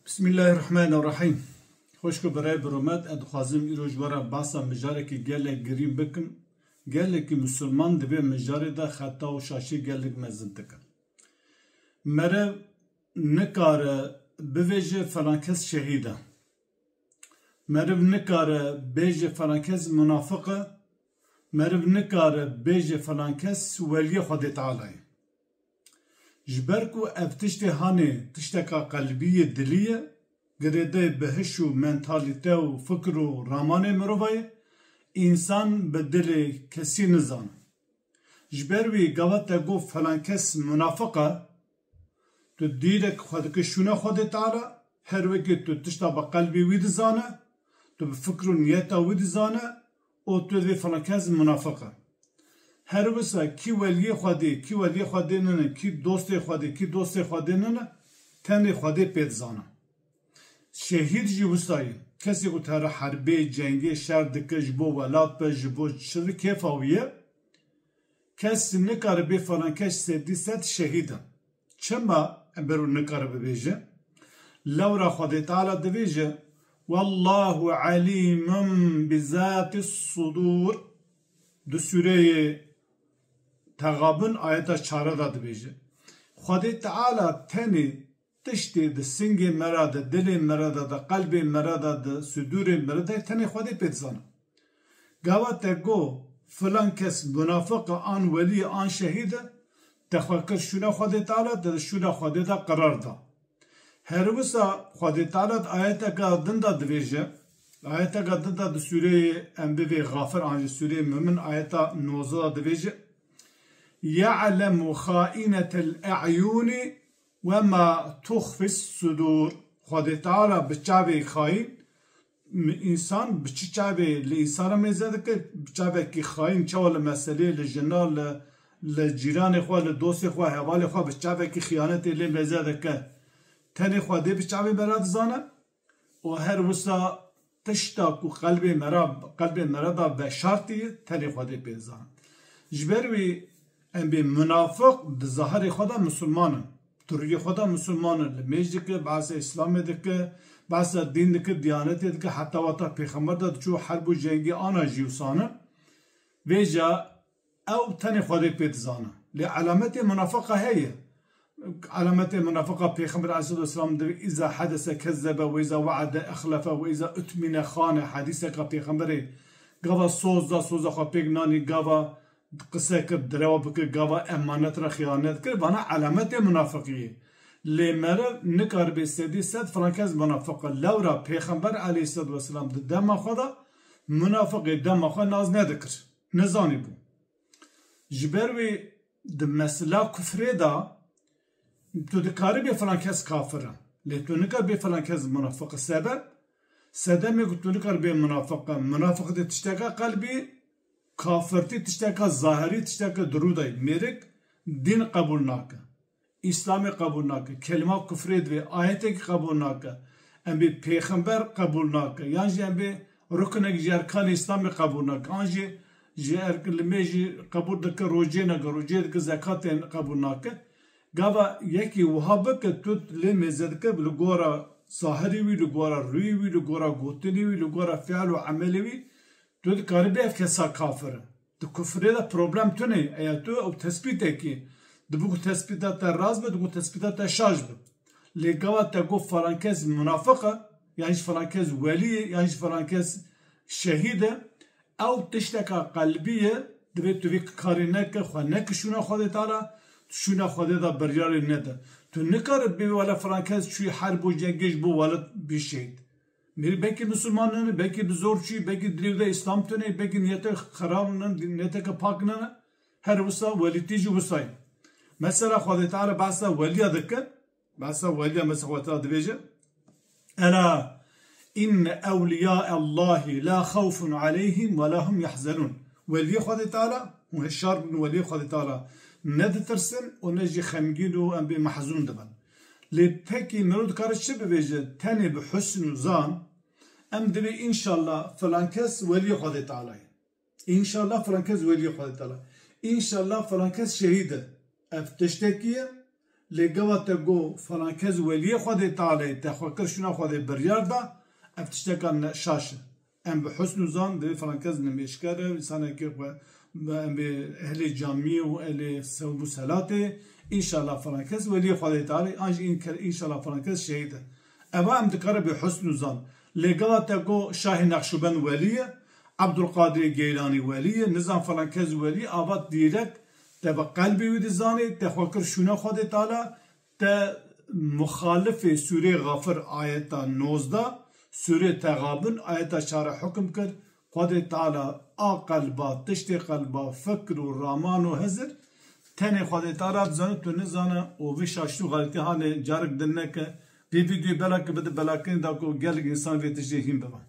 بسم الله الرحمن الرحیم. خوشکو برای برومد ادخوازم ایروج وارا باسا مجاره که گله گریم بکن گله که مسلمان دبی مجاره دا خطا و شاشی گله مزن تکن مره نکاره بویجه فلانکس شهیده مره نکاره بیجه فلانکس منافقه مره نکاره بیجه فلانکس ولی خود تعالی جبركو افتشتي هاني تشتكى قلبية دلية قريده بهشو منتاليته و فكرو راماني مروفاي انسان بدلي كسي نزان جبروي قوات اقو فلان كس منافقة تو ديرك خودك شونا خود تعالى هر وكي تو تشتا بقلبي ويد زانه تو بفكرو نيتا ويد زانه او تو دي فلان كس منافقة هر وسا کی ولی خودی نه کی دوست خودی نه تنی خودی پیدزانه شهید جی وسایی کسی کو تر حربی جنگی شر دکش بو ولات به جبو شر کیفاویه کسی نکار به فلان کش سدی ست شهیده چما امبرو نکار ببیجه لورا خودی تعالی دویجه والله علیم بذات الصدور دو سوره تغابن آیتا چاره داده بیجه خودی تعالی تنی تشتی ده سنگ مراده دل مراده ده قلب مراده ده صدور مراده تنی خودی پیدزانه گوه تگو فلان کس منافق آن ولی آن شهیده تخوکر شونه خودی تعالی ده شونه خودی ده قرار ده هر وسا خودی تعالی آیتا گردن داده بیجه آیتا گردن داده سوره انبی غافر آنجا سوره ممن آیتا نوزه داده بیجه يعلم خائنة الأعين وما تخفي الصدور خود تعالى بچاوه خائن انسان بچاوه لإنسان ميزاده که بچاوه که خائن چوال مسئله لجنال لجيران خواه لدوست خواه حوال خواه بچاوه که خیانت لی ميزاده که تنی خواده بچاوه براد زانه و هر وسا تشتاكو قلب مراد بشارتي تنی خواده بزانه جبروي ام بی منافق ده ظاهر خدا مسلمانن تروی خدا مسلمانن لمیج که بعض اسلام دکه بعض دین دکه دیانت دکه حتی وقتا پیغمبر داد چو حرب و جنگی آنا جیوسانه ویجا او تنی خدا پیدزانه لی علامت منافقه هیه علامت منافقه پیغمبر علیه السلام ده اذا حدث کذب و اذا وعد اخلف و اذا اتمن خانه حدیثه که پیغمبر گوا سوزا خواه پیگنانی گوا قصه کرد دروا بکر گاوا امانت را خیانت کرد وانا علامت منافقیه لیمره نکار به سدی صد فرانکز منافقه لورا پیغمبر علیه السلام دم خدا منافق دم خدا ناز ندکر نزانی بو جبروی د مسئله کفره دا تو دکاری به فرانکز کافره لی تو نکار به فرانکز منافقه سبب میگو تو نکار به منافقه ده تشتاقه قلبی کافرتی تشتاکا ظاهری تشتاکا درودای میرک دین قبول ناکه اسلام قبول ناکه کلمه کفرید و آیتی قبول ناکه ام بی پیغمبر قبول ناکه یعنی ام بی رکنک جرکان اسلام قبول ناکه آنجی جرکلمیجی قبول دکه روجه دکه زکات قبول ناکه گاوا یکی وهابه که تو لیمزد که لگورا ظاهری وی لگورا روی وی لگورا گوتنی وی لگورا فعل و عملی وی تو دکاری بیف کسا کافره دو کفره دا پروبلم تو نه ایا تو او تثبیت اکی دو بگو تثبیتات تا راز به دو بگو تثبیتات تا شاج به لگوات تا گو فرانکز منافقه یعنی فرانکز ولیه یعنی فرانکز شهیده او تشتکا قلبیه دوی تو وی کاری نکه خواه نکه شونا خواده تالا شونا خواده دا بریاری نده تو نکاره بی والا فرانکز چوی حرب و جنگش بو والا بیشید میری belki Müslümanlığını, belki bir zorçuyu, belki dilde İslam tüne, belki niyete haramının, niyete kapakının her vısa velitici vısay. Mesela Xwedê Teala bahsa veliya dike, bahsa veliya mesela Xwedê Teala dibêje Ela inne evliyâ'allâhi la khawfun aleyhim ve lahum yahzanun. Veliya Xwedê Teala و هشار bin veliya Xwedê Teala ne ditirsin o ne jî xemgîn û em bê mahzûn dibin. لتكي مرود كارتشي ببيجي تاني بحسن وزان ام دبي ان شاء الله فلانكس ولي خدي تعالى ان شاء الله فلانكس ولي خدي تعالى ان شاء الله فلانكس شهيده افتشتكيه لگوا تا گو فلان کس ولی خود تعالی تخوکر شنا خود بریار دا افتشتکان شاشه ام به حسن زان ده فلان کس نمیشکره انسان که به اهل جامی و اهل صوم و صلاته انشالله فلان کس ولی خود تعالی آنج این کر انشالله فلان کس شهیده اما ام دکاره به حسن زان لگوا تا گو شاه نقشبند ولیه عبدالقادر گیلانی ولیه نظام فلان کس ولی آوات دیرک تبا قلبی ودی زانی تخوکر شونه خود تعالی تا مخالف سوره غافر آیتا 19 سوره تغابن آیتا 4 حکم کرد خود تعالی قلبا تشت قلبا فکر و رامان و هزر تنه خود تعالی بزانه تو نزانه و وی شاشتو غلطی هانه جارک دنه که وی ویدیو بلا که بده بلاکن دا کو گل انسان وی تجهیم ببن